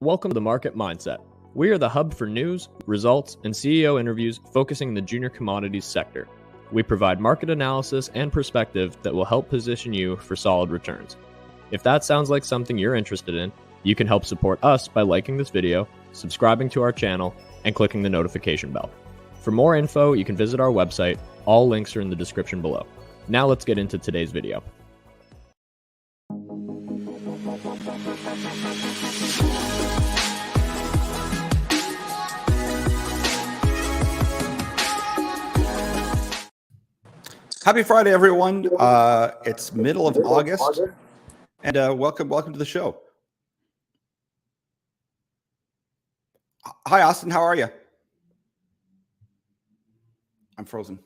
Welcome to the Market Mindset. We are the hub for news, results, and CEO interviews focusing in the junior commodities sector. We provide market analysis and perspective that will help position you for solid returns. If that sounds like something you're interested in, you can help support us by liking this video, subscribing to our channel, and clicking the notification bell. For more info, you can visit our website. All links are in the description below. Now let's get into today's video. Happy Friday, everyone. It's middle of August, and welcome to the show. Hi, Austin. How are you? I'm frozen.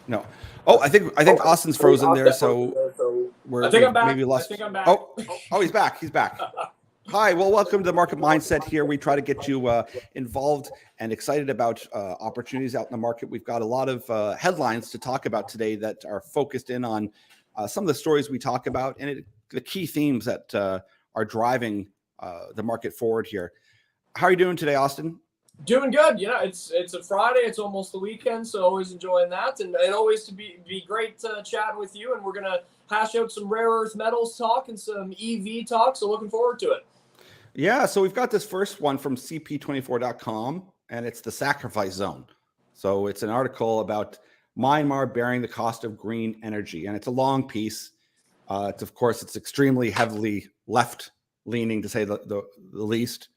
No. Oh, I think Austin's frozen there, so we're maybe lost. Oh, he's back. He's back. Hi, well, welcome to the Market Mindset here. We try to get you involved and excited about opportunities out in the market. We've got a lot of headlines to talk about today that are focused in on some of the stories we talk about and the key themes that are driving the market forward here. How are you doing today, Austin? Doing good. Yeah, it's a Friday. It's almost the weekend, so always enjoying that. And always to be great to chat with you. And we're going to hash out some rare earth metals talk and some EV talk, so looking forward to it. Yeah, so we've got this first one from cp24.com, and it's the sacrifice zone. So it's an article about Myanmar bearing the cost of green energy, and it's a long piece. It's extremely heavily left-leaning, to say the least.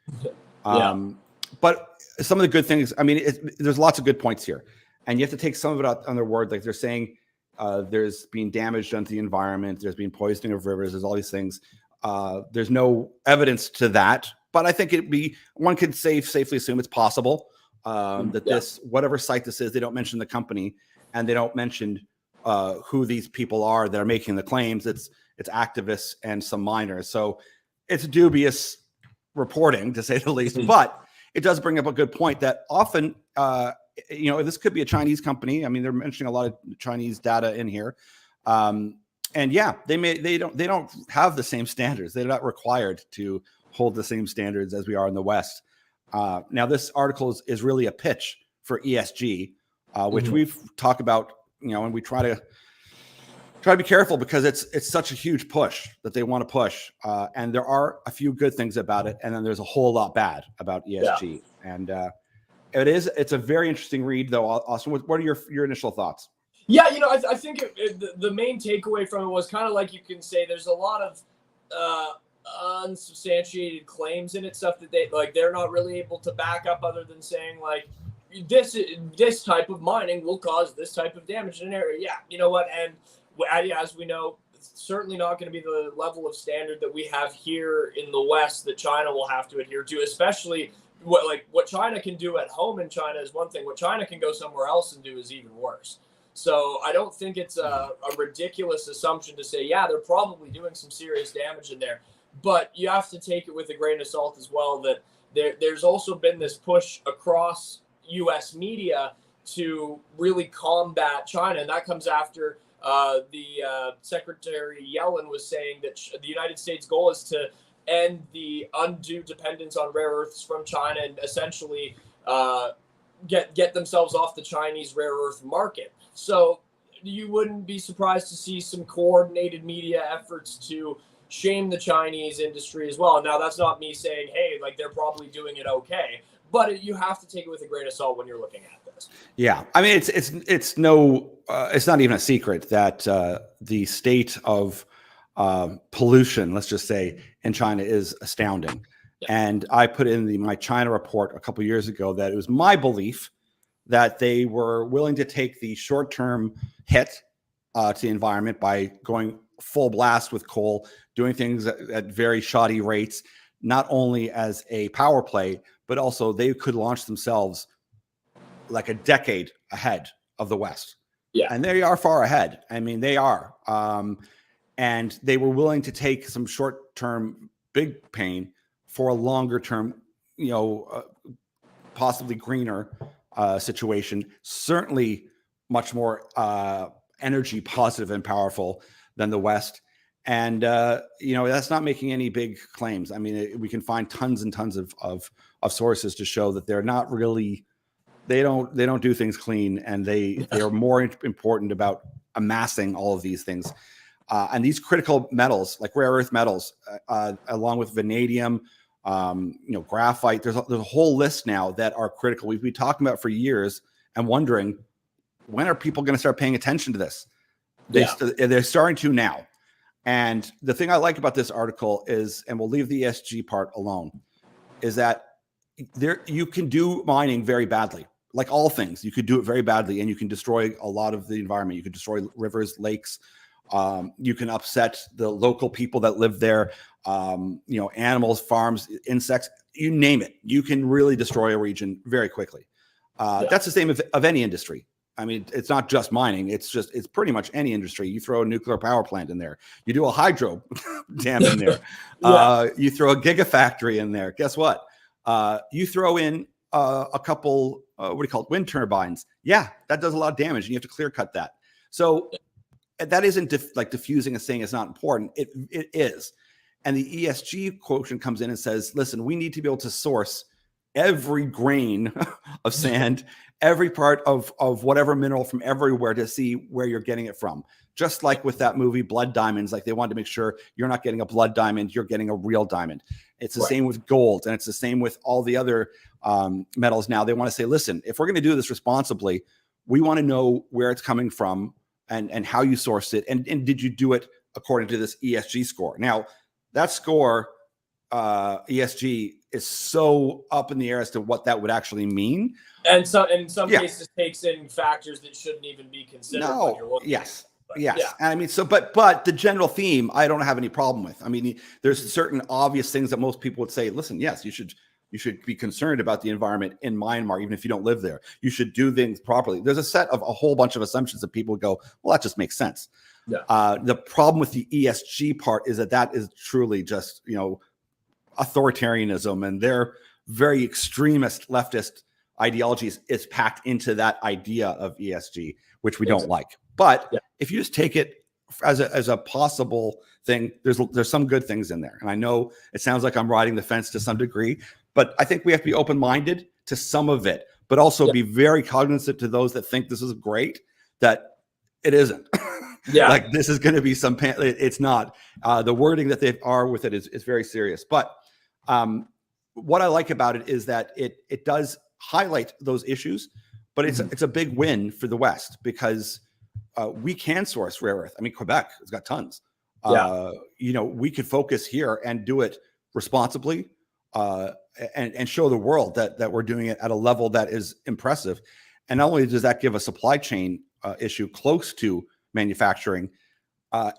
But some of the good things, I mean, there's lots of good points here, and you have to take some of it on their word. Like they're saying there's been damage done to the environment, there's been poisoning of rivers, there's all these things. There's no evidence to that, but I think one could safely assume it's possible this, whatever site this is, they don't mention the company and they don't mention who these people are that are making the claims. It's activists and some miners. So it's dubious reporting, to say the least, but it does bring up a good point that often, this could be a Chinese company. I mean, they're mentioning a lot of Chinese data in here. And yeah, they don't have the same standards. They're not required to hold the same standards as we are in the West. Now, this article is really a pitch for ESG, which we've talked about, and we try to be careful because it's such a huge push that they want to push. And there are a few good things about it, and then there's a whole lot bad about ESG. Yeah. And it's a very interesting read, though. Austin, what are your initial thoughts? Yeah, I think the main takeaway from it was kind of like you can say there's a lot of unsubstantiated claims in it, stuff that they're not really able to back up, other than saying like this type of mining will cause this type of damage in an area. Yeah, you know what? And as we know, it's certainly not going to be the level of standard that we have here in the West that China will have to adhere to, especially what China can do at home in China is one thing. What China can go somewhere else and do is even worse. So I don't think it's a ridiculous assumption to say, yeah, they're probably doing some serious damage in there. But you have to take it with a grain of salt as well, that there's also been this push across U.S. media to really combat China. And that comes after the Secretary Yellen was saying that the United States' goal is to end the undue dependence on rare earths from China and essentially get themselves off the Chinese rare earth market. So you wouldn't be surprised to see some coordinated media efforts to shame the Chinese industry as well. Now, that's not me saying, hey, they're probably doing it okay, but you have to take it with a grain of salt when you're looking at this. Yeah, I mean, it's not even a secret that the state of pollution, let's just say, in China is astounding. Yeah. And I put in my China report a couple of years ago that it was my belief that they were willing to take the short-term hit to the environment by going full blast with coal, doing things at very shoddy rates, not only as a power play, but also they could launch themselves like a decade ahead of the West. Yeah. And they are far ahead. I mean, they are. And they were willing to take some short-term big pain for a longer-term, possibly greener situation, certainly much more energy positive and powerful than the West. And that's not making any big claims. I mean, we can find tons and tons of sources to show that they're not really, they don't do things clean, and they are more important about amassing all of these things. And these critical metals, like rare earth metals, along with vanadium, graphite, there's a whole list now that are critical. We've been talking about for years and wondering, when are people going to start paying attention to this? They're starting to now. And the thing I like about this article is, and we'll leave the ESG part alone, is that you can do mining very badly. Like all things, you could do it very badly, and you can destroy a lot of the environment. You could destroy rivers, lakes. You can upset the local people that live there. Animals, farms, insects, you name it. You can really destroy a region very quickly. That's the same of any industry. I mean, it's not just mining. It's pretty much any industry. You throw a nuclear power plant in there. You do a hydro dam in there. You throw a gigafactory in there. Guess what? You throw in a couple, wind turbines. Yeah, that does a lot of damage, and you have to clear cut that. So that isn't diffusing and saying it's not important. It is. And the ESG quotient comes in and says, listen, we need to be able to source every grain of sand, every part of whatever mineral from everywhere to see where you're getting it from. Just like with that movie, Blood Diamonds, like they wanted to make sure you're not getting a blood diamond, you're getting a real diamond. It's the same with gold, and it's the same with all the other metals now. They want to say, listen, if we're going to do this responsibly, we want to know where it's coming from and how you sourced it. And did you do it according to this ESG score? Now, that score, ESG, is so up in the air as to what that would actually mean. And so in some cases takes in factors that shouldn't even be considered when you're looking. Yes. And I mean, but the general theme, I don't have any problem with. I mean, there's certain obvious things that most people would say, listen, yes, you should be concerned about the environment in Myanmar, even if you don't live there. You should do things properly. There's a set of a whole bunch of assumptions that people go, well, that just makes sense. The problem with the ESG part is that is truly just, authoritarianism, and their very extremist leftist ideologies is packed into that idea of ESG, which we don't like. But if you just take it as a possible thing, there's some good things in there. And I know it sounds like I'm riding the fence to some degree, but I think we have to be open-minded to some of it, but also be very cognizant to those that think this is great, that it isn't. Like this is going to be it's not. The wording that they are with it is very serious. But what I like about it is that it does highlight those issues, but it's a big win for the West, because we can source rare earth. I mean, Quebec has got tons. We could focus here and do it responsibly, and show the world that we're doing it at a level that is impressive. And not only does that give a supply chain issue close to manufacturing,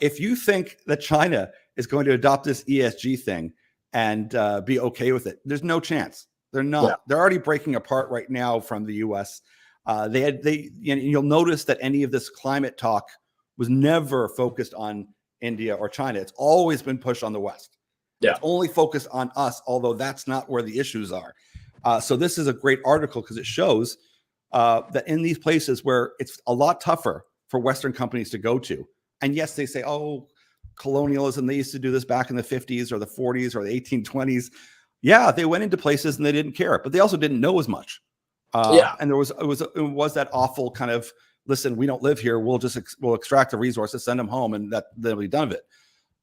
if you think that China is going to adopt this ESG thing and be okay with it, there's no chance. They're not. They're already breaking apart right now from the U.S. You'll notice that any of this climate talk was never focused on India or China. It's always been pushed on the West. It's only focused on us, although that's not where the issues are. So this is a great article because it shows that in these places where it's a lot tougher for Western companies to go to, and yes, they say, oh, colonialism, they used to do this back in the 50s or the 40s or the 1820s. Yeah, they went into places and they didn't care, but they also didn't know as much. And it was that awful kind of, listen, we don't live here. We'll extract the resources, send them home, and that'll be done of it.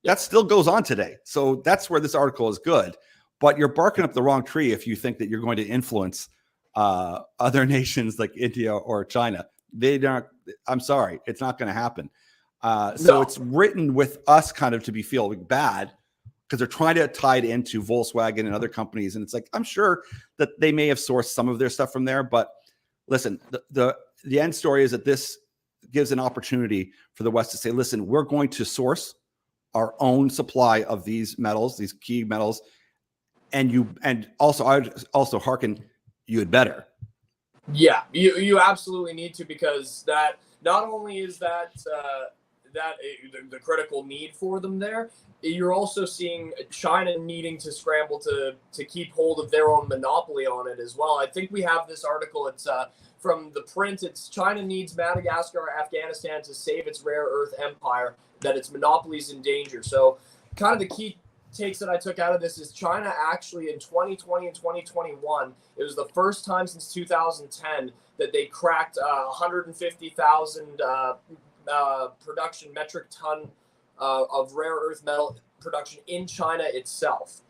That still goes on today. So that's where this article is good. But you're barking up the wrong tree if you think that you're going to influence other nations like India or China. They don't. I'm sorry, it's not going to happen. So it's written with us kind of to be feeling bad because they're trying to tie it into Volkswagen and other companies. And it's like, I'm sure that they may have sourced some of their stuff from there. But listen, the end story is that this gives an opportunity for the West to say, listen, we're going to source our own supply of these metals, these key metals. And also, I would also hearken, you had better. Yeah, you absolutely need to, because that not only is that the critical need for them there, you're also seeing China needing to scramble to keep hold of their own monopoly on it as well. I think we have this article. It's from the print. It's China needs Madagascar or Afghanistan to save its rare earth empire. that its monopoly is in danger. So kind of the key takes that I took out of this is China actually in 2020 and 2021, it was the first time since 2010 that they cracked 150,000 production metric ton of rare earth metal production in China itself.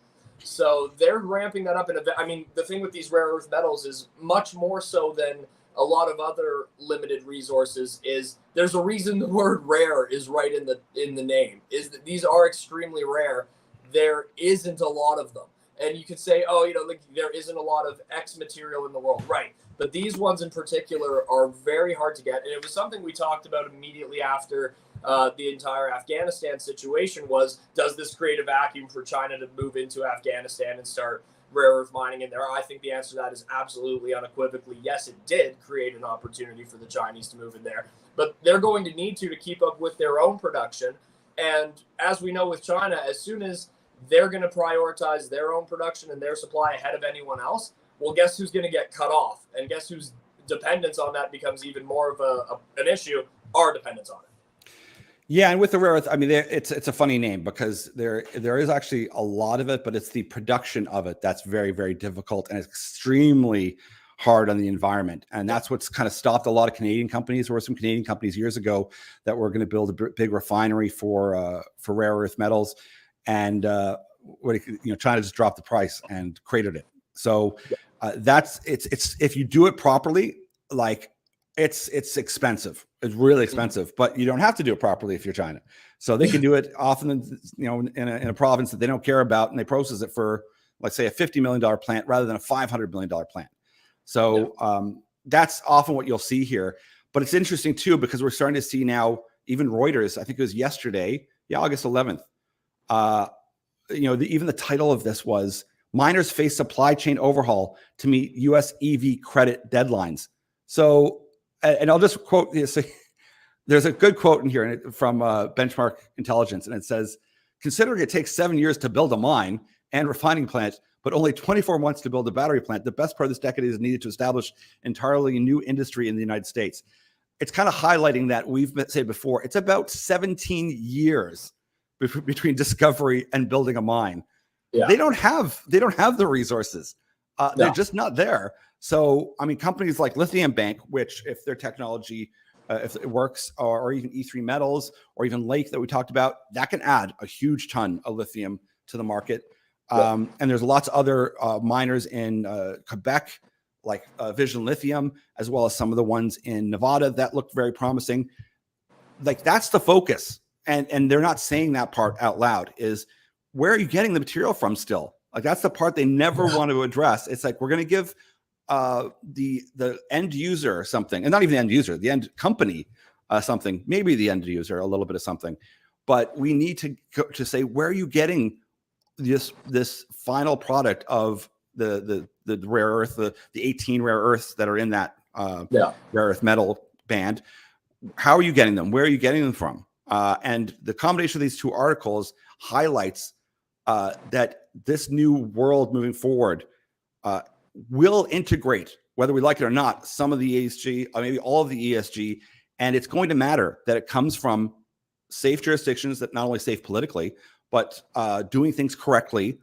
So they're ramping that up. I mean, the thing with these rare earth metals is much more so than a lot of other limited resources is there's a reason the word rare is right in the name, is that these are extremely rare. There isn't a lot of them. And you could say, oh, like there isn't a lot of X material in the world. Right. But these ones in particular are very hard to get. And it was something we talked about immediately after the entire Afghanistan situation was, does this create a vacuum for China to move into Afghanistan and start rare earth mining in there? I think the answer to that is absolutely unequivocally yes, it did create an opportunity for the Chinese to move in there. But they're going to need to keep up with their own production. And as we know with China, as soon as they're going to prioritize their own production and their supply ahead of anyone else, well, guess who's going to get cut off? And guess whose dependence on that becomes even more of an issue? Our dependence on it. Yeah, and with the rare earth, I mean, it's a funny name because there is actually a lot of it, but it's the production of it that's very, very difficult and extremely hard on the environment. And that's what's kind of stopped a lot of Canadian companies. There were some Canadian companies years ago that were going to build a big refinery for rare earth metals. And China just dropped the price and cratered it. So it's if you do it properly, like it's expensive. It's really expensive, but you don't have to do it properly if you're China. So they can do it often, in a province that they don't care about, and they process it for, let's say, a $50 million plant rather than a $500 million plant. So that's often what you'll see here. But it's interesting too because we're starting to see now even Reuters. I think it was yesterday, August 11th. Even the title of this was miners face supply chain overhaul to meet U.S. EV credit deadlines. So, and I'll just quote this. There's a good quote in here from Benchmark Intelligence, and it says, considering it takes 7 years to build a mine and refining plant, but only 24 months to build a battery plant, the best part of this decade is needed to establish entirely new industry in the United States. It's kind of highlighting that we've said before, it's about 17 years between discovery and building a mine. Yeah. They don't have the resources. They're just not there. So, I mean, companies like Lithium Bank, which if their technology, if it works, or even E3 Metals, or even Lake that we talked about, that can add a huge ton of lithium to the market. And there's lots of other miners in Quebec, like Vision Lithium, as well as some of the ones in Nevada that looked very promising. Like, that's the focus. And they're not saying that part out loud, is where are you getting the material from still? Like, that's the part they never want to address. It's like, we're going to give the end user something, and not even the end user, the end company something, maybe the end user, a little bit of something. But we need to say, where are you getting this final product of the rare earth, the 18 rare earths that are in that rare earth metal band? How are you getting them? Where are you getting them from? And the combination of these two articles highlights that this new world moving forward will integrate, whether we like it or not, some of the ESG, or maybe all of the ESG, and it's going to matter that it comes from safe jurisdictions that not only safe politically, but doing things correctly,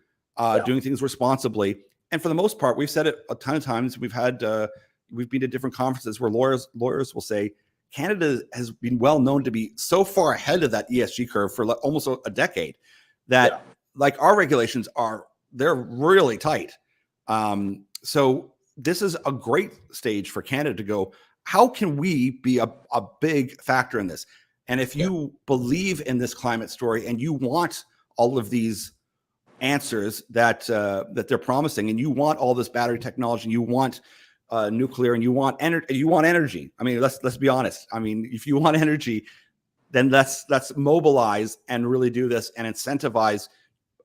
doing things responsibly. And for the most part, we've said it a ton of times. We've been to different conferences where lawyers will say, Canada has been well known to be so far ahead of that ESG curve for almost a decade that like our regulations they're really tight. So this is a great stage for Canada to go, how can we be a big factor in this? And if you believe in this climate story and you want all of these answers that they're promising, and you want all this battery technology, and you want nuclear, and you want energy. I mean, let's be honest. I mean, if you want energy, then let's mobilize and really do this and incentivize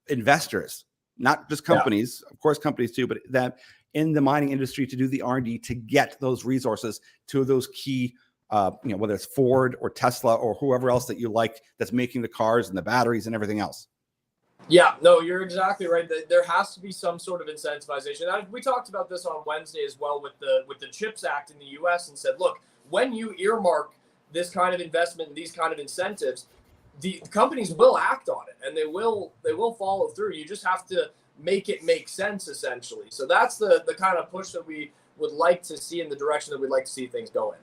investors, not just companies, of course, companies too, but that in the mining industry to do the R&D to get those resources to those key, whether it's Ford or Tesla or whoever else that you like that's making the cars and the batteries and everything else. Yeah, no, you're exactly right. There has to be some sort of incentivization. We talked about this on Wednesday as well with the CHIPS Act in the U.S. and said, look, when you earmark this kind of investment and these kind of incentives, the companies will act on it, and they will follow through. You just have to make it make sense, essentially. So that's the kind of push that we would like to see, in the direction that we'd like to see things go in.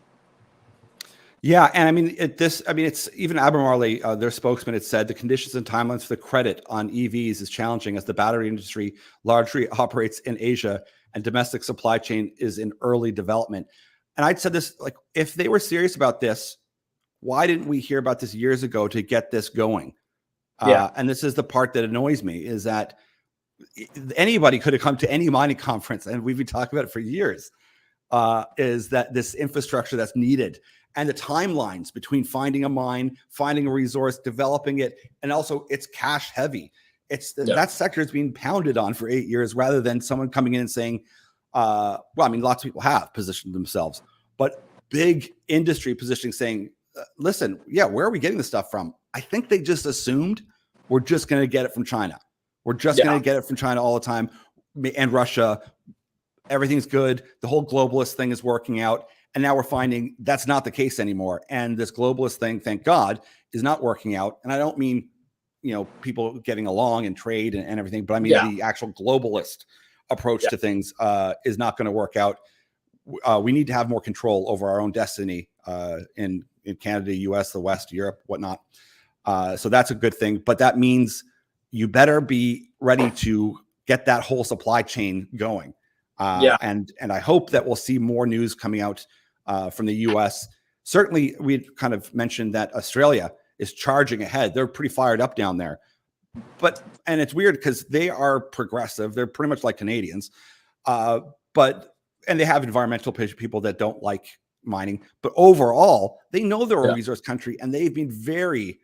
Yeah, and I mean, it's even Albemarle, their spokesman, had said the conditions and timelines for the credit on EVs is challenging as the battery industry largely operates in Asia and domestic supply chain is in early development. And I'd said this, like, if they were serious about this, why didn't we hear about this years ago to get this going? And this is the part that annoys me, is that anybody could have come to any mining conference, and we've been talking about it for years, is that this infrastructure that's needed and the timelines between finding a mine, finding a resource, developing it, and also it's cash heavy. That sector is being pounded on for 8 years, rather than someone coming in and saying, well, I mean, lots of people have positioned themselves, but big industry positioning saying, listen, yeah, where are we getting this stuff from? I think they just assumed we're just going to get it from China. We're just going to get it from China all the time, and Russia. Everything's good. The whole globalist thing is working out. And now we're finding that's not the case anymore. And this globalist thing, thank God, is not working out. And I don't mean, people getting along and trade and everything, but I mean the actual globalist approach to things is not going to work out. We need to have more control over our own destiny in Canada, US, the West, Europe, whatnot. So that's a good thing. But that means you better be ready to get that whole supply chain going. And I hope that we'll see more news coming out from the US. Certainly, we kind of mentioned that Australia is charging ahead. They're pretty fired up down there. And it's weird because they are progressive. They're pretty much like Canadians. And they have environmental people that don't like mining. But overall, they know they're a resource country, and they've been very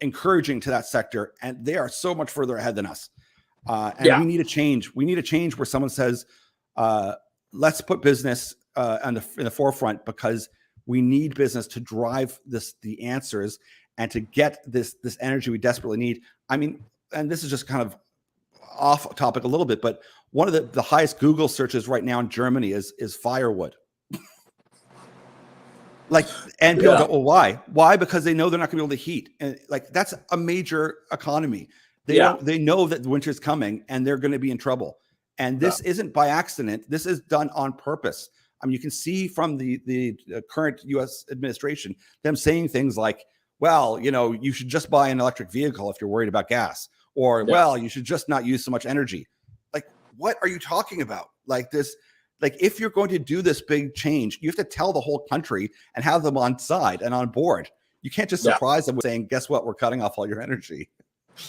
encouraging to that sector. And they are so much further ahead than us. And we need a change. We need a change where someone says, let's put business in the forefront, because we need business to drive the answers and to get this energy we desperately need. I mean, and this is just kind of off topic a little bit, but one of the highest Google searches right now in Germany is firewood. And people go, well, why? Why? Because they know they're not going to be able to heat. And that's a major economy. They know that the winter's coming and they're going to be in trouble. And this isn't by accident. This is done on purpose. I mean, you can see from the current U.S. administration, them saying things like, well, you should just buy an electric vehicle if you're worried about gas, or, well, you should just not use so much energy. Like, what are you talking about? If you're going to do this big change, you have to tell the whole country and have them on side and on board. You can't just surprise them with saying, guess what? We're cutting off all your energy.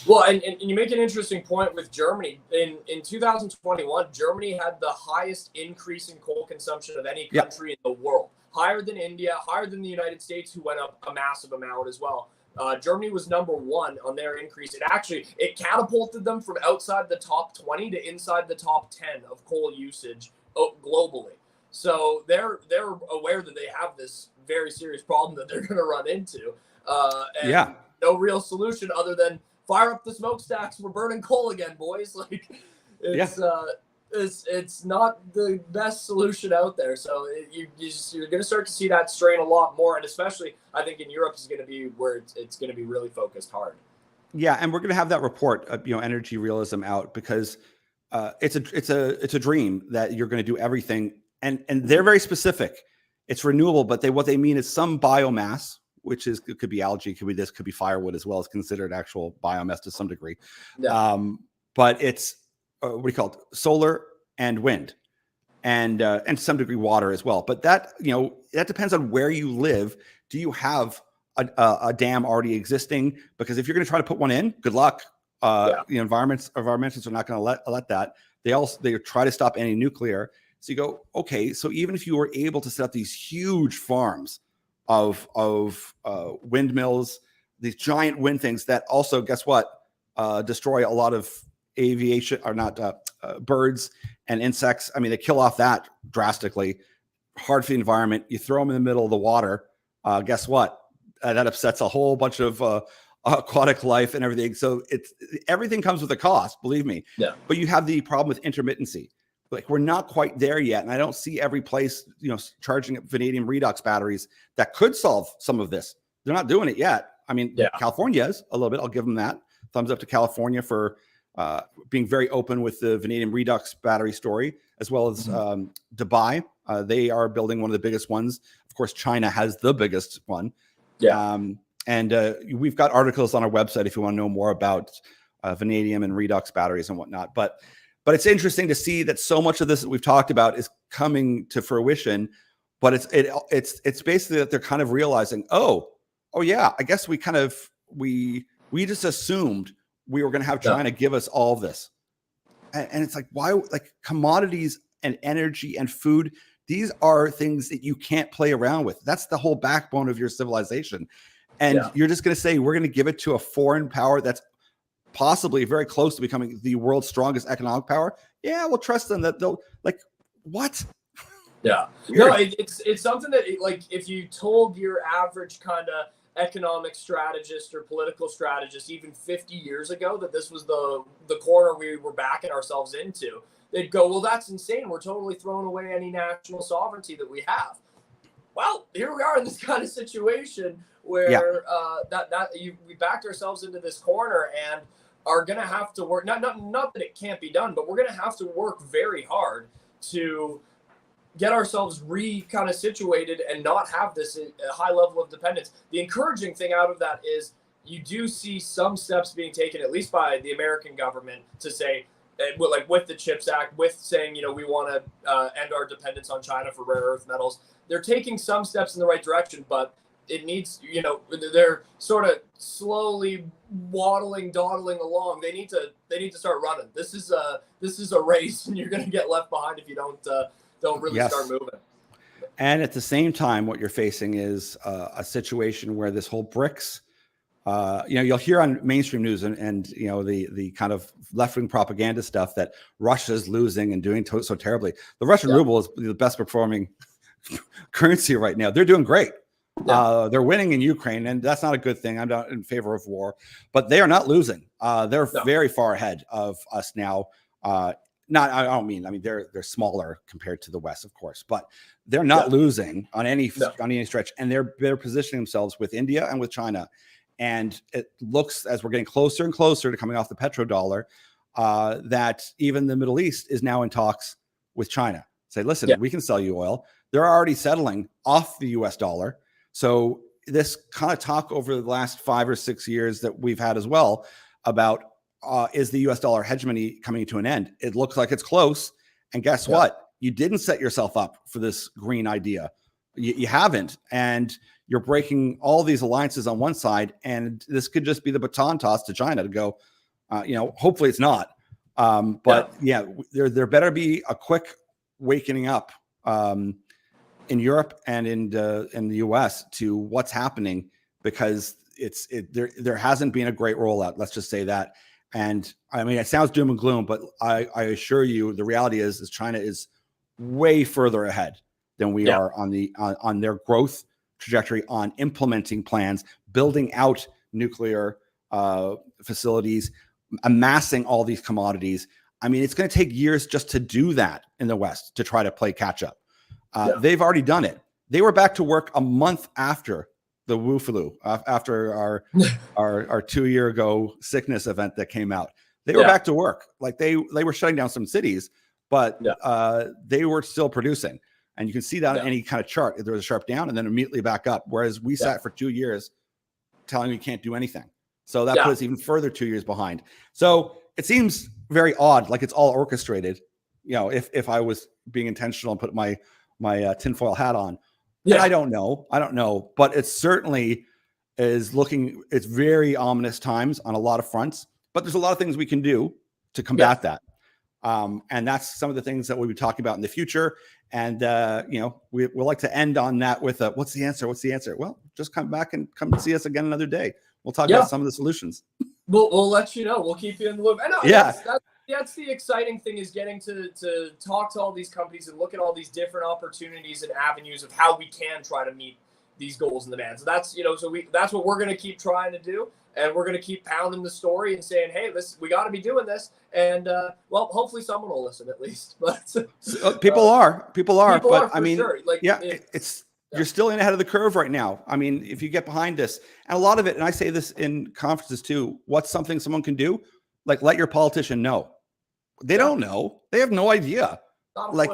Well, and you make an interesting point with Germany. In 2021, Germany had the highest increase in coal consumption of any country in the world. Higher than India, higher than the United States, who went up a massive amount as well. Germany was number one on their increase. It catapulted them from outside the top 20 to inside the top 10 of coal usage globally. So they're aware that they have this very serious problem that they're going to run into. No real solution other than fire up the smokestacks. We're burning coal again, boys. It's not the best solution out there. So you're going to start to see that strain a lot more, and especially I think in Europe is going to be where it's going to be really focused hard. Yeah, and we're going to have that report, Energy Realism, out, because it's a dream that you're going to do everything, and they're very specific. It's renewable, but what they mean is some biomass, which could be algae, could be this, could be firewood as well, as considered actual biomass to some degree. But it's what do you call it? Solar and wind, and to some degree water as well. But that that depends on where you live. Do you have a dam already existing? Because if you're going to try to put one in, good luck. The environmentalists are not going to let that. They try to stop any nuclear. So you go, okay. So even if you were able to set up these huge farms of windmills, these giant wind things that also, guess what, destroy a lot of aviation, or not birds and insects. I mean, they kill off that drastically. Hard for the environment. You throw them in the middle of the water. Guess what? That upsets a whole bunch of aquatic life and everything. So everything comes with a cost, believe me. Yeah. But you have the problem with intermittency. We're not quite there yet, and I don't see every place, charging up vanadium redox batteries that could solve some of this. They're not doing it yet. I mean, Yeah. California is a little bit. I'll give them that. Thumbs up to California for being very open with the vanadium redox battery story, as well as Dubai. They are building one of the biggest ones. Of course, China has the biggest one. Yeah. And we've got articles on our website if you want to know more about vanadium and redox batteries and whatnot. But it's interesting to see that so much of this that we've talked about is coming to fruition. But it's basically that they're kind of realizing, oh yeah, I guess we just assumed we were going to have China give us all of this, and it's like, why? Like, commodities and energy and food, these are things that you can't play around with. That's the whole backbone of your civilization. And you're just going to say we're going to give it to a foreign power that's possibly very close to becoming the world's strongest economic power? Yeah, we'll trust them that they'll, like, what? Yeah. Weird. No, it's something that, like, if you told your average kind of economic strategist or political strategist even 50 years ago that this was the corner we were backing ourselves into, they'd go, well, that's insane. We're totally throwing away any national sovereignty that we have. Well, here we are in this kind of situation where we backed ourselves into this corner and are going to have to work. Not that it can't be done, but we're going to have to work very hard to get ourselves kind of situated and not have this high level of dependence. The encouraging thing out of that is you do see some steps being taken, at least by the American government, to say, like with the CHIPS Act, with saying, we want to end our dependence on China for rare earth metals. They're taking some steps in the right direction, but it needs, they're sort of slowly dawdling along. They need to start running. This is a race, and you're going to get left behind if you don't really start moving. And at the same time, what you're facing is a situation where this whole BRICS, you'll hear on mainstream news and the kind of left-wing propaganda stuff that Russia's losing and doing so terribly. The Russian ruble is the best performing currency right now. They're doing great. They're winning in Ukraine, and that's not a good thing. I'm not in favor of war, but they are not losing. They're very far ahead of us now. I mean, they're smaller compared to the West, of course, but they're not losing on any stretch, and they're positioning themselves with India and with China. And it looks, as we're getting closer and closer to coming off the petrodollar, that even the Middle East is now in talks with China. Say, listen, we can sell you oil. They're already settling off the US dollar. So this kind of talk over the last 5 or 6 years that we've had as well about is the US dollar hegemony coming to an end? It looks like it's close. And guess what? You didn't set yourself up for this green idea. You haven't. And you're breaking all these alliances on one side. And this could just be the baton toss to China to go, hopefully it's not. There better be a quick wakening up in Europe and in the US to what's happening, because there hasn't been a great rollout. Let's just say that. And I mean, it sounds doom and gloom, but I assure you the reality is China is way further ahead than we are on their growth trajectory, on implementing plans, building out nuclear facilities, amassing all these commodities. I mean, it's going to take years just to do that in the West, to try to play catch up. They've already done it. They were back to work a month after the Wu flu, after our 2 year ago sickness event that came out. They were back to work. Like they were shutting down some cities, but they were still producing. And you can see that on any kind of chart. There was a sharp down and then immediately back up. Whereas we sat for 2 years telling we can't do anything. So that put us even further 2 years behind. So it seems very odd, like it's all orchestrated. If I was being intentional and put my tinfoil hat on. And I don't know, but it certainly is it's very ominous times on a lot of fronts, but there's a lot of things we can do to combat that. And that's some of the things that we'll be talking about in the future. And, we like to end on that with what's the answer? What's the answer? Well, just come back and come see us again another day. We'll talk about some of the solutions. We'll let you know. We'll keep you in the loop. I know, that's the exciting thing, is getting to talk to all these companies and look at all these different opportunities and avenues of how we can try to meet these goals and demands. So that's, that's what we're going to keep trying to do. And we're going to keep pounding the story and saying, hey, we got to be doing this. And hopefully someone will listen at least. But people are, but I mean, sure. you're still in ahead of the curve right now. I mean, if you get behind this, and a lot of it, and I say this in conferences too, what's something someone can do? Like, let your politician know. They don't know. They have no idea. Like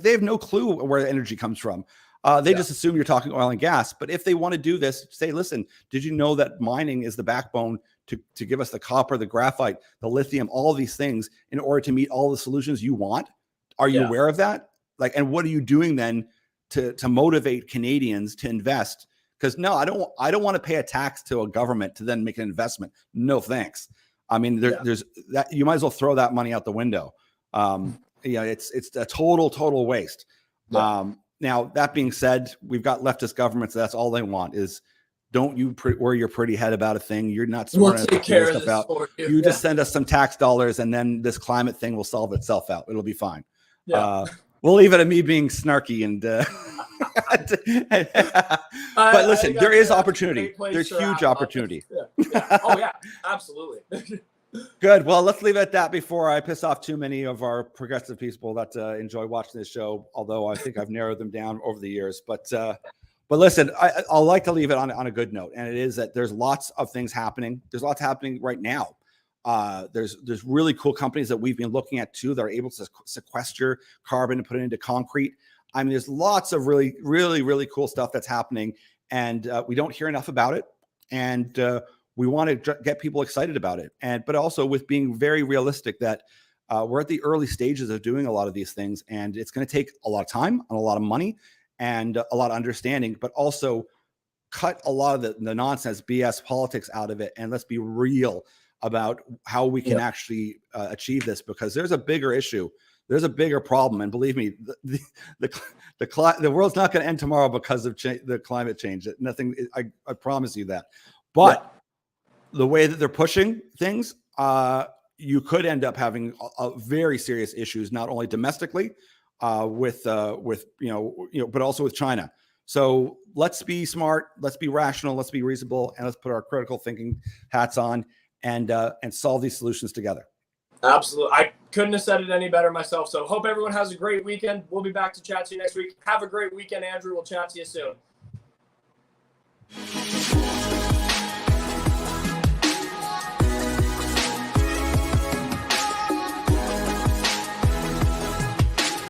they have no clue where the energy comes from. They just assume you're talking oil and gas. But if they want to do this, say, listen, did you know that mining is the backbone to give us the copper, the graphite, the lithium, all these things in order to meet all the solutions you want? Are you aware of that? Like, and what are you doing then to motivate Canadians to invest? Because no, I don't want to pay a tax to a government to then make an investment. No, thanks. I mean, there's that. You might as well throw that money out the window. It's a total waste. Now, that being said, we've got leftist governments. That's all they want is, don't you wear your pretty head about a thing. You're not smart enough to figure stuff out. You just send us some tax dollars, and then this climate thing will solve itself out. It'll be fine. We'll leave it at me being snarky and. But listen, there is opportunity. There's huge opportunity. Oh yeah, absolutely. Good. Well, let's leave it at that before I piss off too many of our progressive people that enjoy watching this show. Although I think I've narrowed them down over the years. But listen, I'll like to leave it on a good note, and it is that there's lots of things happening. There's lots happening right now. There's really cool companies that we've been looking at too that are able to sequester carbon and put it into concrete. I mean, there's lots of really, really, really cool stuff that's happening, and we don't hear enough about it. And we want to get people excited about it, but also with being very realistic that we're at the early stages of doing a lot of these things, and it's going to take a lot of time and a lot of money and a lot of understanding, but also cut a lot of the nonsense BS politics out of it, and let's be real about how we can actually achieve this, because there's a bigger issue. There's a bigger problem, and believe me, the world's not going to end tomorrow because of the climate change. Nothing. I promise you that. But the way that they're pushing things, you could end up having a very serious issues, not only domestically, with but also with China. So let's be smart, let's be rational, let's be reasonable, and let's put our critical thinking hats on and solve these solutions together. Absolutely. I couldn't have said it any better myself. So hope everyone has a great weekend. We'll be back to chat to you next week. Have a great weekend, Andrew. We'll chat to you soon.